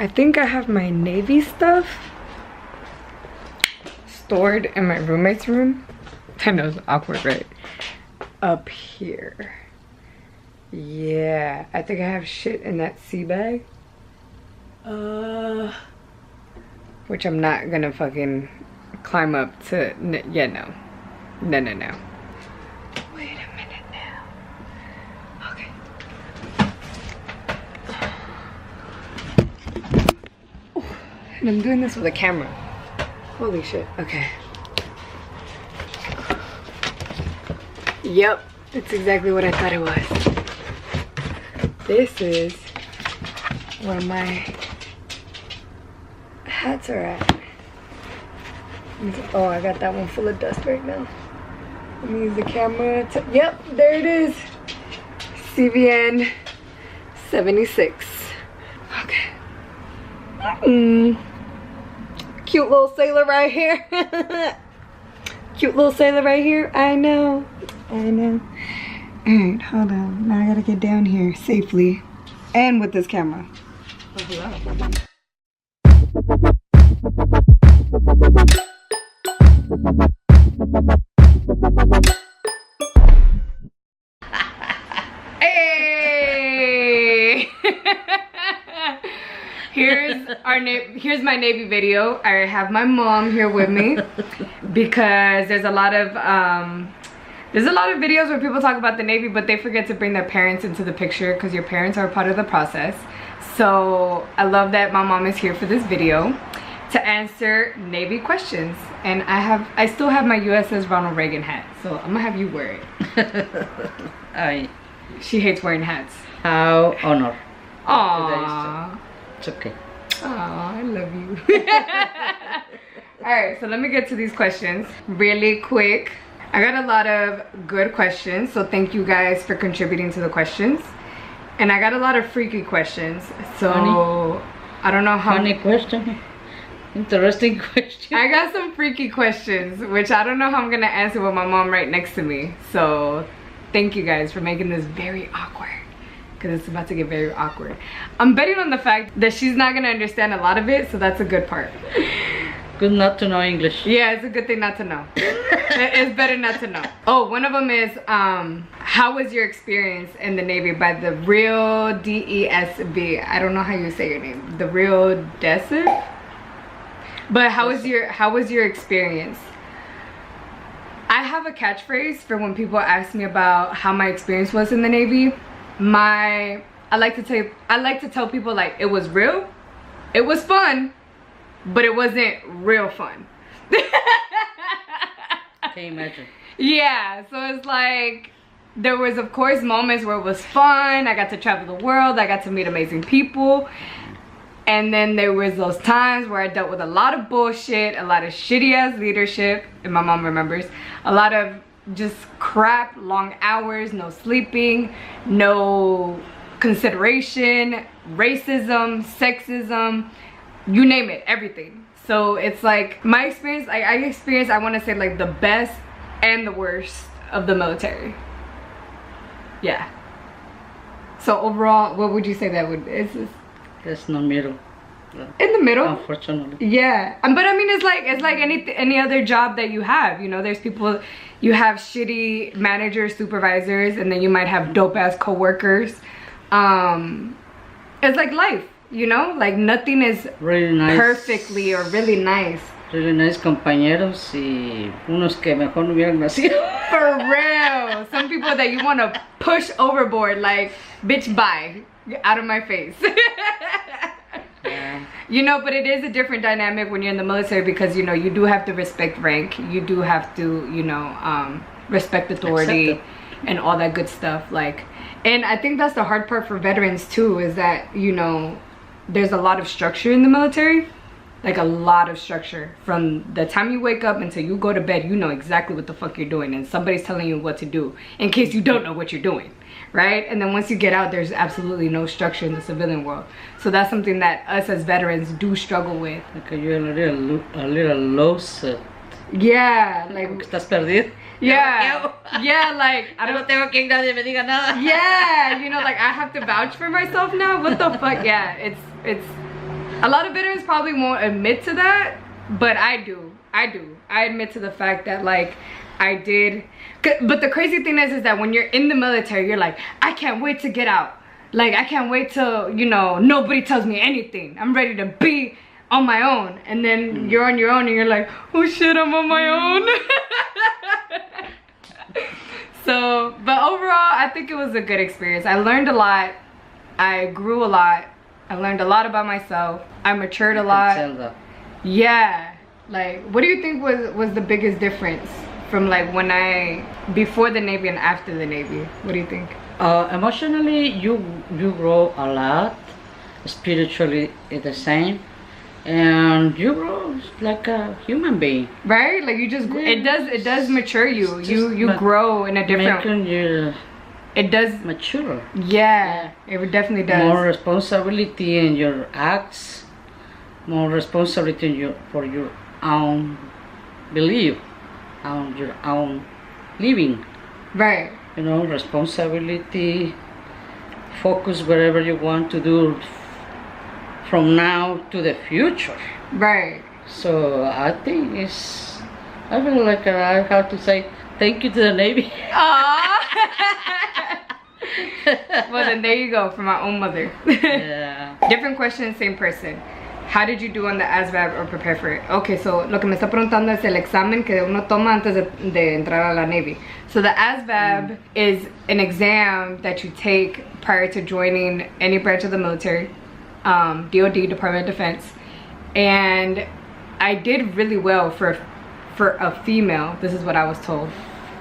I think I have my Navy stuff stored in my roommate's room. I know it's awkward, right? Up here. Yeah, I think I have shit in that sea bag. Which I'm not gonna fucking climb up to. Yeah, no. No. Wait a minute now. Okay. And I'm doing this with a camera. Holy shit. Okay. Yep, it's exactly what I thought it was. This is where my hats are at. Oh, I got that one full of dust right now. Let me use the camera to, yep, there it is. CVN 76. Okay. Cute little sailor right here. Cute little sailor right here. I know. Alright, hold on. Now I gotta get down here safely. And with this camera. Oh, hello. Hey! Here's my Navy video. I have my mom here with me because there's a lot of videos where people talk about the Navy, but they forget to bring their parents into the picture because your parents are a part of the process. So I love that my mom is here for this video to answer Navy questions. And I still have my USS Ronald Reagan hat, so I'm gonna have you wear it. She hates wearing hats. How honor. Aww. It's okay. Aww, I love you. Alright, so let me get to these questions really quick. I got a lot of good questions, so thank you guys for contributing to the questions. And I got a lot of freaky questions, so funny. I don't know how. Funny question. Interesting question. I got some freaky questions, which I don't know how I'm gonna answer with my mom right next to me. So thank you guys for making this very awkward, because it's about to get very awkward. I'm betting on the fact that she's not gonna understand a lot of it, so that's a good part. Good not to know English. Yeah, it's a good thing not to know. It's better not to know. Oh, one of them is, how was your experience in the Navy, by the real DESB. I don't know how you say your name. The real DESB? But how was your experience? I have a catchphrase for when people ask me about how my experience was in the Navy. I like to tell people, like, it was real, it was fun, but it wasn't real fun. Can you imagine? Yeah, so it's like, there was of course moments where it was fun. I got to travel the world, I got to meet amazing people. And then there was those times where I dealt with a lot of bullshit, a lot of shitty ass leadership, and my mom remembers, a lot of just crap, long hours, no sleeping, no consideration, racism, sexism, you name it, everything. So it's like my experience, I experienced, I want to say, like, the best and the worst of the military. Yeah. So overall, what would you say that would, There's no middle. In the middle, unfortunately. Yeah, but I mean, it's like any other job that you have, you know. There's people, you have shitty managers, supervisors, and then you might have dope ass co-workers. It's like life, you know, like nothing is really nice, perfectly or really nice. Really nice compañeros y unos que mejor no hubieran nacido. For real, some people that you want to push overboard, like, bitch, bye, get out of my face. Yeah. You know, but it is a different dynamic when you're in the military, because, you know, you do have to respect rank, you do have to, you know, respect authority and all that good stuff. Like, and I think that's the hard part for veterans too, is that, you know, there's a lot of structure in the military. Like, a lot of structure. From the time you wake up until you go to bed, you know exactly what the fuck you're doing, and somebody's telling you what to do in case you don't know what you're doing, right? And then once you get out, there's absolutely no structure in the civilian world. So that's something that us as veterans do struggle with. Like, you're a little lost. Yeah, like, ¿Estás perdido? Yeah, yeah, like, I don't tengo que nadie me diga nada. Yeah, you know, like, I have to vouch for myself now. What the fuck? Yeah, it's A lot of veterans probably won't admit to that, but I do. I admit to the fact that like I did. But the crazy thing is that when you're in the military, you're like, I can't wait to get out. Like, I can't wait till, you know, nobody tells me anything. I'm ready to be on my own. And then you're on your own and you're like, oh shit, I'm on my own. So, but overall, I think it was a good experience. I learned a lot. I grew a lot. I learned a lot about myself. I matured a lot. Yeah. Like, what do you think was the biggest difference from like when before the Navy and after the Navy? What do you think? Emotionally, you grow a lot. Spiritually, it's the same, and you grow like a human being. Right? Like you just it does mature you. You grow in a different. Making you. It does mature. Yeah, it definitely does. More responsibility in your acts. More responsibility for your own belief, on your own living. Right. You know, responsibility, focus wherever you want to do from now to the future. Right. So I think I feel like I have to say thank you to the Navy. Aww. Well then there you go, from my own mother. Yeah. Different question, same person. How did you do on the ASVAB or prepare for it? Okay, so lo que me está preguntando es el examen que uno toma antes de entrar a la Navy. So the ASVAB is an exam that you take prior to joining any branch of the military, DOD, Department of Defense. And I did really well for a female. This is what I was told.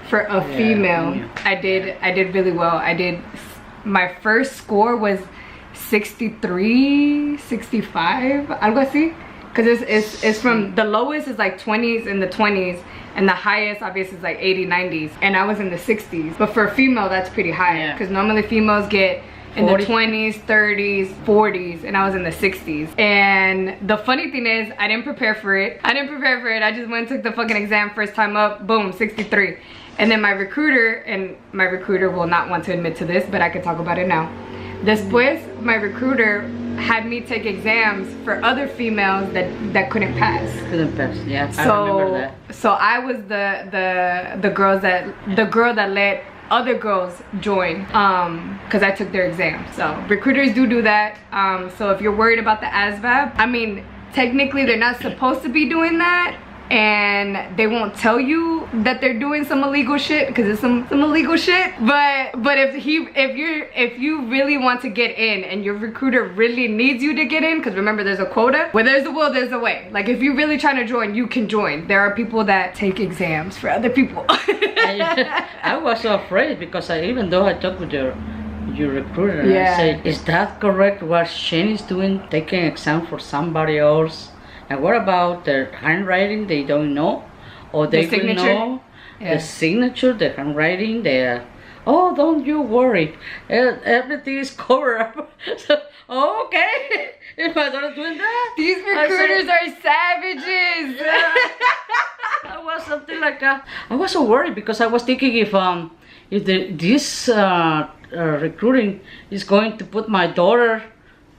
For a female, I did really well. My first score was 63, 65, algo así. Because it's from, the lowest is like 20s in the 20s, and the highest obviously is like 80, 90s. And I was in the 60s. But for a female, that's pretty high. Because normally females get in 40. The 20s, 30s, 40s, and I was in the 60s. And the funny thing is, I didn't prepare for it. I just went and took the fucking exam first time up, boom, 63. And then my recruiter will not want to admit to this, but I could talk about it now. Después, my recruiter had me take exams for other females that couldn't pass. Yeah. So, I remember that. So I was the girl that let other girls join, because I took their exam. So recruiters do that. So if you're worried about the ASVAB, I mean, technically they're not supposed to be doing that. And they won't tell you that they're doing some illegal shit, because it's some illegal shit. But if you really want to get in and your recruiter really needs you to get in, because remember there's a quota, where there's a will there's a way. Like if you're really trying to join, you can join. There are people that take exams for other people. I was so afraid, because even though I talked with your recruiter, and I said, is that correct what Shenny's doing, taking exam for somebody else? And what about their handwriting? They don't know, or they will know the signature, the handwriting. Oh, don't you worry, everything is covered up. So, okay, if I don't do that, these recruiters are savages. Yeah. I was something like that. I was so worried, because I was thinking if this recruiting is going to put my daughter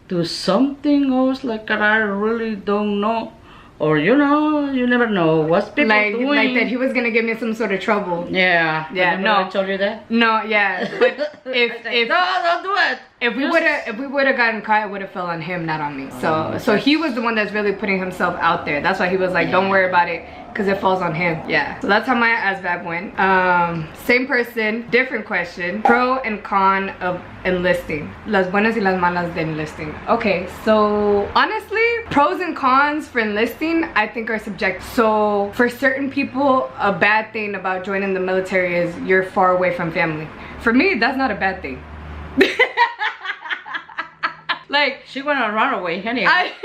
to something else, like I really don't know, or you know, you never know what's people doing. Like that he was gonna give me some sort of trouble. Yeah. Remember no. I told you that. No, yeah, but if no, don't do it. If we would have gotten caught, it would have fell on him, not on me. So he was the one that's really putting himself out there. That's why he was like, don't worry about it, because it falls on him. Yeah. So that's how my ASVAB went. Same person, different question. Pro and con of enlisting. Las buenas y las malas de enlisting. Okay, so honestly, pros and cons for enlisting, I think, are subjective. So for certain people, a bad thing about joining the military is you're far away from family. For me, that's not a bad thing. Like, she wanna run away, honey. At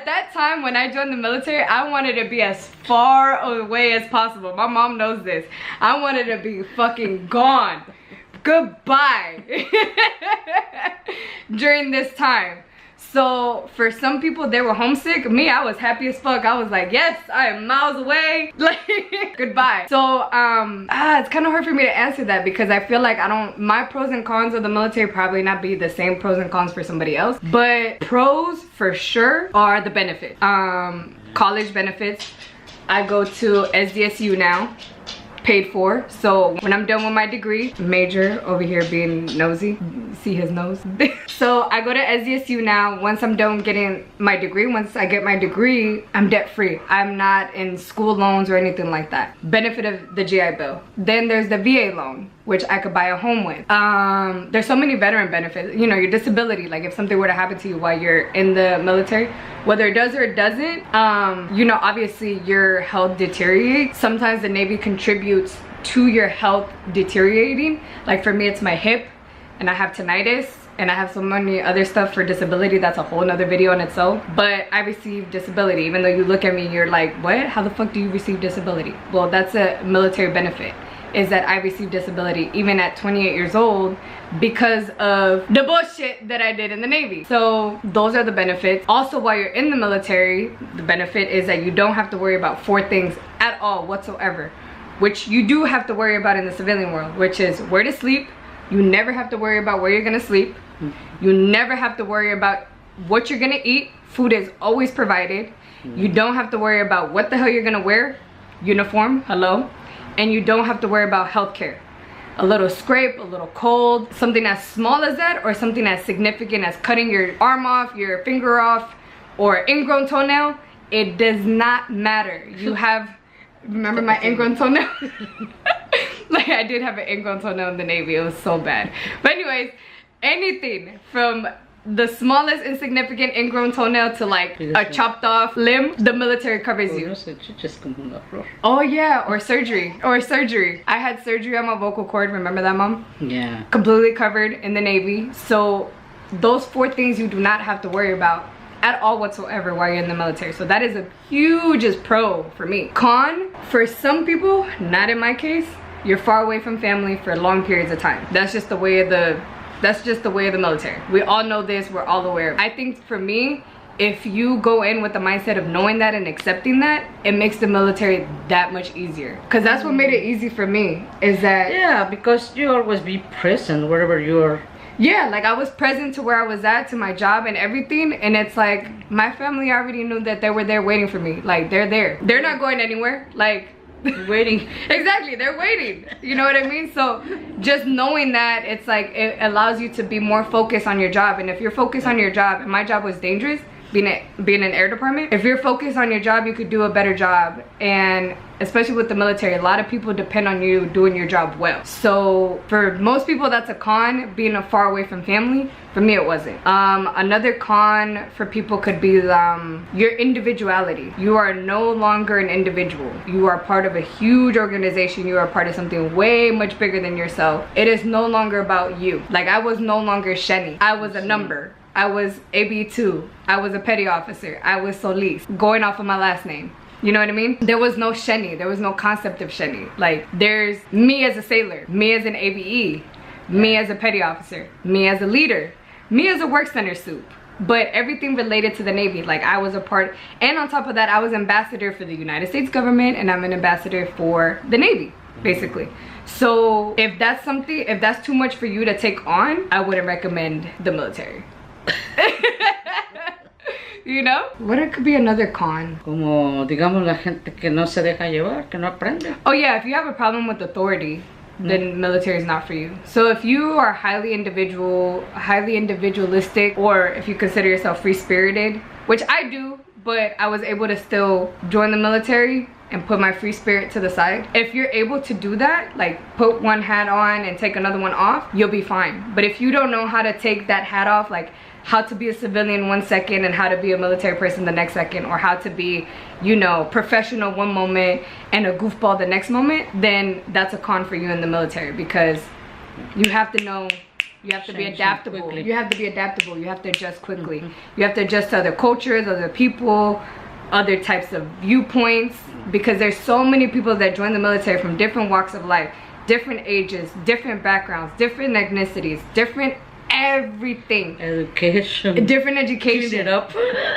that time when I joined the military, I wanted to be as far away as possible. My mom knows this. I wanted to be fucking gone. Goodbye. During this time. So for some people, they were homesick. Me, I was happy as fuck. I was like, yes, I am miles away. Like, goodbye. So it's kind of hard for me to answer that because I feel like my pros and cons of the military probably not be the same pros and cons for somebody else. But pros for sure are the benefits. College benefits. I go to SDSU now, paid for. So when I'm done with my degree, major over here being nosy, see his nose. So I go to SDSU now. Once I'm done getting my degree, once I get my degree, I'm debt free. I'm not in school loans or anything like that. Benefit of the GI Bill. Then there's the VA loan, which I could buy a home with. There's so many veteran benefits. You know, your disability, like if something were to happen to you while you're in the military, whether it does or it doesn't, you know, obviously your health deteriorates. Sometimes the Navy contributes to your health deteriorating. Like for me, it's my hip and I have tinnitus and I have so many other stuff for disability. That's a whole nother video in itself. But I receive disability. Even though you look at me and you're like, what? How the fuck do you receive disability? Well, that's a military benefit, is that I received disability even at 28 years old because of the bullshit that I did in the Navy. So those are the benefits. Also, while you're in the military, the benefit is that you don't have to worry about 4 things at all whatsoever, which you do have to worry about in the civilian world, which is where to sleep. You never have to worry about where you're gonna sleep. You never have to worry about what you're gonna eat. Food is always provided. You don't have to worry about what the hell you're gonna wear. Uniform, hello. And you don't have to worry about healthcare. A little scrape, a little cold, something as small as that, or something as significant as cutting your arm off, your finger off, or ingrown toenail, it does not matter. You have, remember my ingrown toenail? Like I did have an ingrown toenail in the Navy, it was so bad. But anyways, anything from the smallest insignificant ingrown toenail to like a chopped off limb, the military covers you. Oh yeah, or surgery. I had surgery on my vocal cord, remember that, Mom? Yeah. Completely covered in the Navy. So those 4 things you do not have to worry about at all whatsoever while you're in the military. So that is a huge pro for me. Con, for some people, not in my case, you're far away from family for long periods of time. That's just the way of the military. We all know this, we're all aware. I think for me, if you go in with the mindset of knowing that and accepting that, it makes the military that much easier. Because that's what made it easy for me, is that... Yeah, because you always be present wherever you are. Yeah, like I was present to where I was at, to my job and everything. And it's like, my family already knew that they were there waiting for me. Like, they're there. They're not going anywhere. Like... waiting. Exactly, they're waiting. You know what I mean? So just knowing that, it's like it allows you to be more focused on your job. And if you're focused on your job, and my job was dangerous, being an air department, if you're focused on your job, you could do a better job. And especially with the military, a lot of people depend on you doing your job well. So for most people, that's a con, being far away from family. For me, it wasn't. Another con for people could be your individuality. You are no longer an individual. You are part of a huge organization. You are part of something way much bigger than yourself. It is no longer about you. Like I was no longer Shenny. I was a number. I was AB2. I was a petty officer. I was Solis, going off of my last name. You know what I mean? There was no Shenny. There was no concept of Shenny. Like, there's me as a sailor, me as an ABE, me as a petty officer, me as a leader, me as a work center soup. But everything related to the Navy, like I was a part, and on top of that, I was ambassador for the United States government, and I'm an ambassador for the Navy, basically. So if that's something, if that's too much for you to take on, I wouldn't recommend the military. You know? What could be another con? Como digamos la gente que no se deja llevar, que no aprende. Oh yeah, if you have a problem with authority, then military is not for you. So if you are highly individualistic, or if you consider yourself free-spirited, which I do, but I was able to still join the military and put my free spirit to the side. If you're able to do that, like put one hat on and take another one off, you'll be fine. But if you don't know how to take that hat off, like how to be a civilian 1 second and how to be a military person the next second, or how to be, you know, professional one moment and a goofball the next moment, then that's a con for you in the military, because you have to know, you have to be adaptable. You have to be adaptable. You have to adjust quickly. You have to adjust to other cultures, other people, other types of viewpoints, because there's so many people that join the military from different walks of life, different ages, different backgrounds, different ethnicities, different everything. Education. Different education. Clean it up.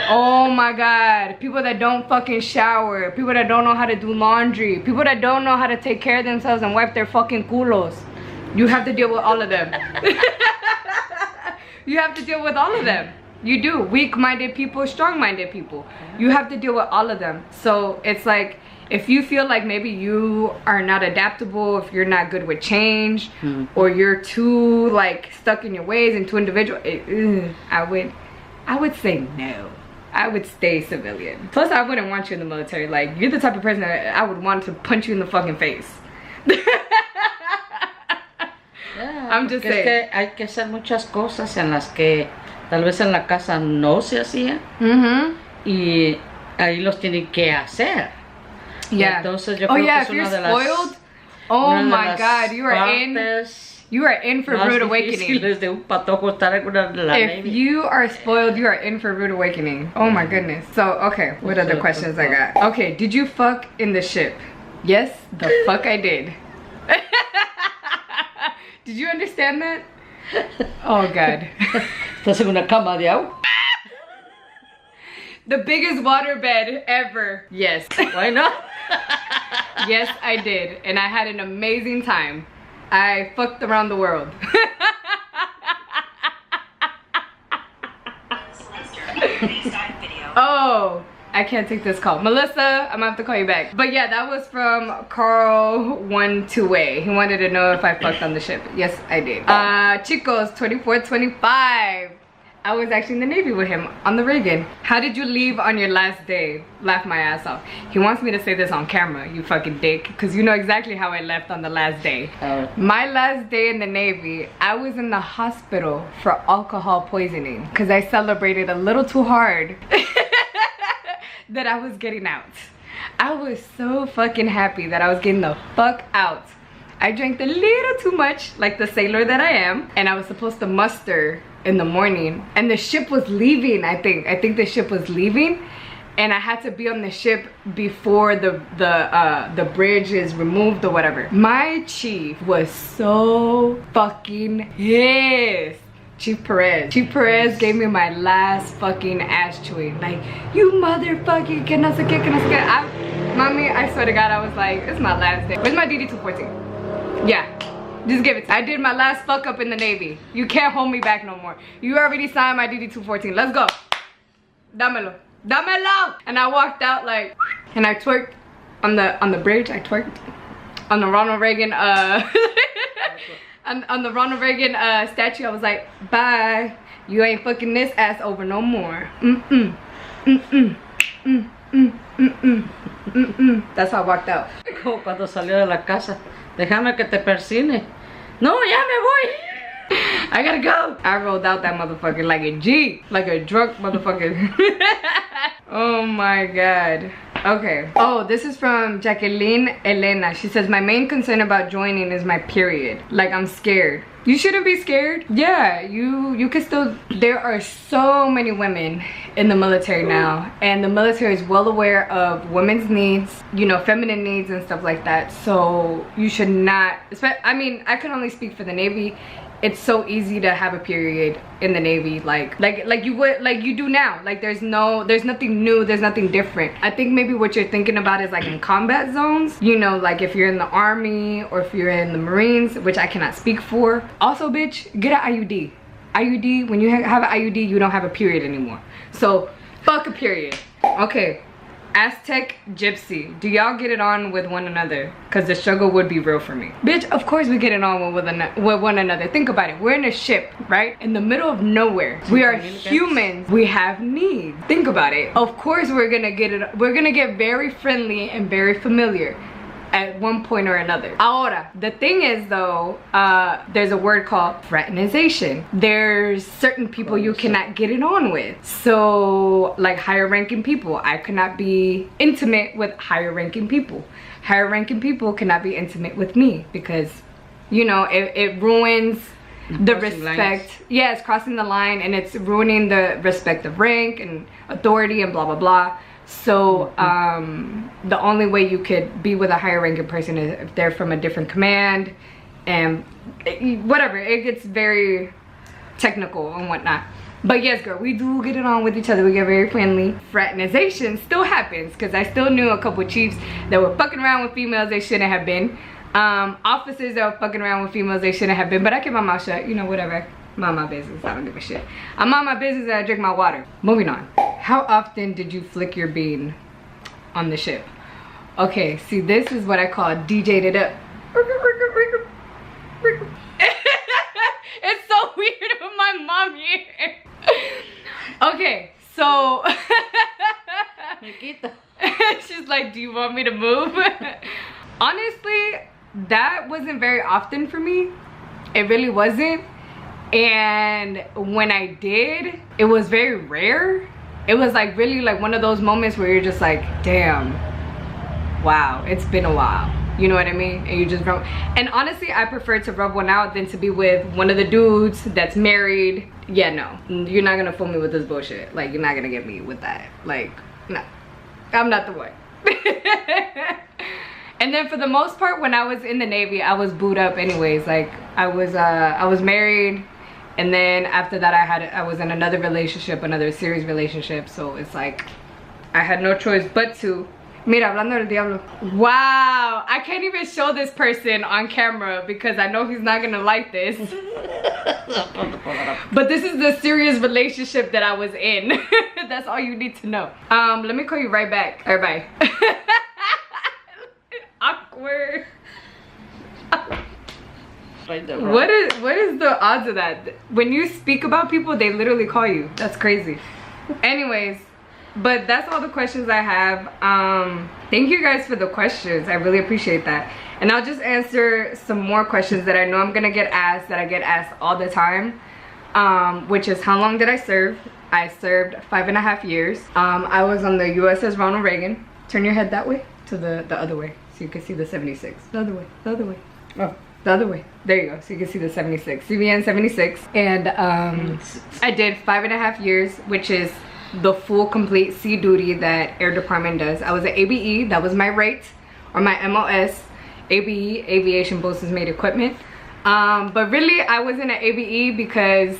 Oh my god. People that don't fucking shower. People that don't know how to do laundry. People that don't know how to take care of themselves and wipe their fucking culos. You have to deal with all of them. You have to deal with all of them. You do. Weak-minded people, strong-minded people. You have to deal with all of them. So it's like, if you feel like maybe you are not adaptable, if you're not good with change, or you're too like stuck in your ways and too individual, I would say no. I would stay civilian. Plus, I wouldn't want you in the military. Like, you're the type of person that I would want to punch you in the fucking face. Yeah, I'm just saying. Es que hay que hacer muchas cosas en las que tal vez en la casa no se hacía. Y ahí los tienen que hacer. Yeah. Entonces yo creo que es una de las, spoiled, oh my god, you are in for rude awakening. De un patojo estar en una de la if you are spoiled, you are in for rude awakening. Oh my goodness. So okay, what other questions I got? Okay, did you fuck in the ship? Yes, the fuck I did. Did you understand that? Oh god. Estás en una cama de agua. The biggest waterbed ever. Yes. Why not? Yes, I did. And I had an amazing time. I fucked around the world. Oh, I can't take this call. Melissa, I'm gonna have to call you back. But yeah, that was from Carl12A. He wanted to know if I fucked on the ship. Yes, I did. Chicos, 2425. I was actually in the Navy with him on the Reagan. How did you leave on your last day? Laugh my ass off. He wants me to say this on camera, you fucking dick, because you know exactly how I left on the last day. My last day in the Navy, I was in the hospital for alcohol poisoning because I celebrated a little too hard that I was getting out. I was so fucking happy that I was getting the fuck out. I drank a little too much, like the sailor that I am, and I was supposed to muster in the morning, and the ship was leaving. I think the ship was leaving, and I had to be on the ship before the bridge is removed or whatever. My chief was so fucking pissed. Chief Perez gave me my last fucking ass chewing. Like, you motherfucking que no sé qué, que no sé qué. Mommy, I swear to God, I was like, it's my last day. Where's my DD-214? Yeah, just give it to me. I did my last fuck up in the Navy. You can't hold me back no more. You already signed my DD-214. Let's go. Dámelo. Dámelo. And I walked out like, and I twerked on the bridge. I twerked on the Ronald Reagan on the Ronald Reagan statue. I was like, bye. You ain't fucking this ass over no more. That's how I walked out. Como cuando salió de la casa. Déjame que te persine. No, ya me voy. I gotta go. I rolled out that motherfucker like a G, like a drunk motherfucker. Oh my god. Okay. Oh, this is from Jacqueline Elena. She says, my main concern about joining is my period. Like, I'm scared. You shouldn't be scared. Yeah, you can still. There are so many women in the military now, and the military is well aware of women's needs, you know, feminine needs and stuff like that. So you should not. I mean, I can only speak for the Navy. It's so easy to have a period in the Navy, like you do now. Like, there's nothing new, there's nothing different. I think maybe what you're thinking about is like in combat zones, you know, like if you're in the Army or if you're in the Marines, which I cannot speak for. Also, bitch, get an IUD. IUD, when you have an IUD, you don't have a period anymore. So fuck a period. Okay. Aztec Gypsy, do y'all get it on with one another? Because the struggle would be real for me. Bitch, of course we get it on with one another. Think about it. We're in a ship, right? In the middle of nowhere. We are humans. We have needs. Think about it. Of course we're gonna get it. We're gonna get very friendly and very familiar at one point or another. Ahora, the thing is though, there's a word called fraternization. There's certain people you cannot get it on with. So, like higher ranking people, I cannot be intimate with higher ranking people. Higher ranking people cannot be intimate with me because, you know, it ruins the respect. Lines. Yeah, it's crossing the line and it's ruining the respect of rank and authority and blah blah blah. So the only way you could be with a higher ranking person is if they're from a different command, and whatever, it gets very technical and whatnot. But yes, girl, we do get it on with each other. We get very friendly. Fraternization still happens because I still knew a couple chiefs that were fucking around with females they shouldn't have been. Officers that were fucking around with females they shouldn't have been. But I keep my mouth shut. You know, whatever. Mind my business. I don't give a shit. I mind my business and I drink my water. Moving on. How often did you flick your bean on the ship? Okay, see, this is what I call DJ'd it up. It's so weird with my mom here. Okay, so she's like, do you want me to move? Honestly, that wasn't very often for me. It really wasn't. And when I did, it was very rare. It was like really like one of those moments where you're just like, damn, wow, it's been a while. You know what I mean? And you just rub. And honestly, I prefer to rub one out than to be with one of the dudes that's married. Yeah, no, you're not gonna fool me with this bullshit. Like, you're not gonna get me with that. Like, no, I'm not the one. And then for the most part, when I was in the Navy, I was booed up anyways. Like, I was married, and then after that I was in another relationship, another serious relationship. So it's like I had no choice but to. Mira, hablando del diablo. Wow, I can't even show this person on camera because I know he's not gonna like this. But this is the serious relationship that I was in. That's all you need to know. Let me call you right back. All right, bye. Awkward. What is the odds of that? When you speak about people, they literally call you. That's crazy. Anyways, but that's all the questions I have. Thank you guys for the questions. I really appreciate that. And I'll just answer some more questions that I know I'm gonna get asked, that I get asked all the time, which is, how long did I serve? I served 5.5 years. I was on the USS Ronald Reagan. Turn your head that way, to the other way, so you can see the 76. The other way, the other way. Oh, the other way. There you go, so you can see the 76. CVN 76. And I did 5.5 years, which is the full complete sea duty that Air Department does. I was an ABE, that was my rate, or my MOS. ABE, Aviation Boatswain's Mate Equipment. But really, I was in an ABE because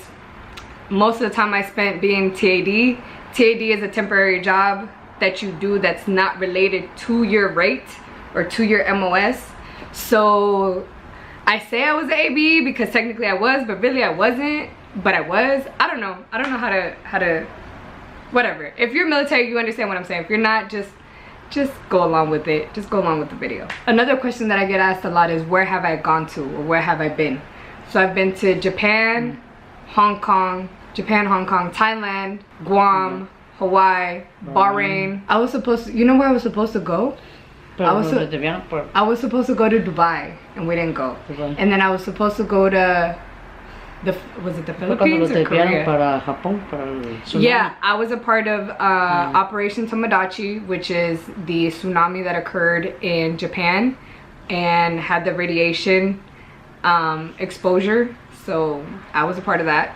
most of the time I spent being TAD. TAD is a temporary job that you do that's not related to your rate or to your MOS. So I say I was an ABE because technically I was, but really I wasn't. But I was. I don't know how to whatever. If you're military, you understand what I'm saying. If you're not, just go along with it. Just go along with the video. Another question that I get asked a lot is, where have I gone to, or where have I been? So I've been to Japan, Hong Kong, Thailand, Guam, Hawaii, Bahrain. I was supposed to, you know where I was supposed to go? I was supposed to go to Dubai, and we didn't go. And then I was supposed to go to was it the Philippines or Korea? Yeah, I was a part of Operation Tomodachi, which is the tsunami that occurred in Japan and had the radiation exposure. So I was a part of that.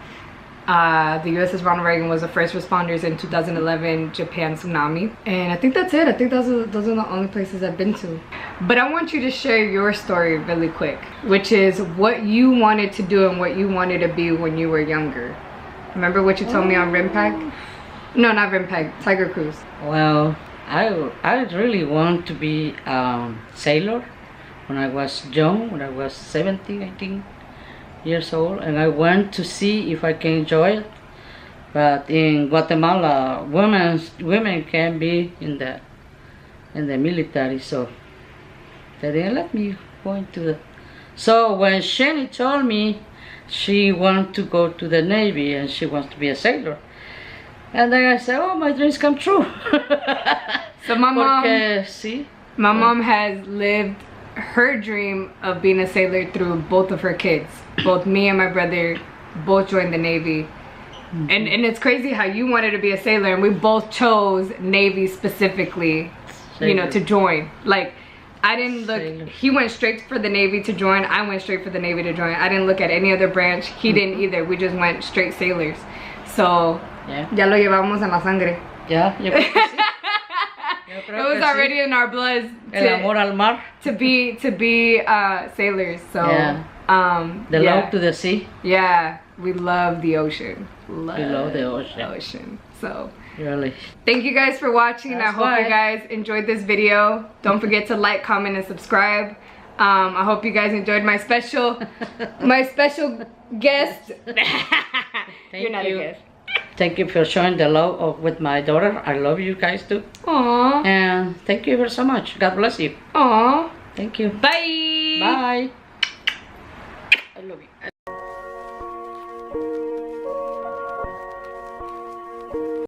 The USS Ronald Reagan was the first responders in 2011 Japan tsunami. And I think that's it. I think those are the only places I've been to. But I want you to share your story really quick, which is what you wanted to do and what you wanted to be when you were younger. Remember what you told me on RIMPAC? No, not RIMPAC, Tiger Cruise. Well, I really want to be sailor when I was young, when I was 17, 18 years old, and I went to see if I can enjoy it. But in Guatemala, women can be in the military, so they didn't let me go into the. So when Shenny told me she wanted to go to the Navy and she wants to be a sailor, and then I said, oh, my dreams come true. So my mom has lived her dream of being a sailor through both of her kids. Both me and my brother both joined the Navy. And it's crazy how you wanted to be a sailor and we both chose Navy specifically, you know, to join. Like, I didn't look, he went straight for the Navy to join, I went straight for the Navy to join. I didn't look at any other branch, he didn't either. We just went straight sailors. So, ya lo llevamos en la sangre. Yeah, yo creo que sí. It was already in our blood El amor al mar. to be sailors. So The love to the sea. Yeah, we love the ocean. We love the ocean. So really, thank you guys for watching. That's I hope you guys enjoyed this video. Don't forget to like, comment, and subscribe. I hope you guys enjoyed my special guest. You're not a guest. Thank you for showing the love with my daughter. I love you guys too. Aww. And thank you so much. God bless you. Aww. Thank you. Bye. Bye. I love you.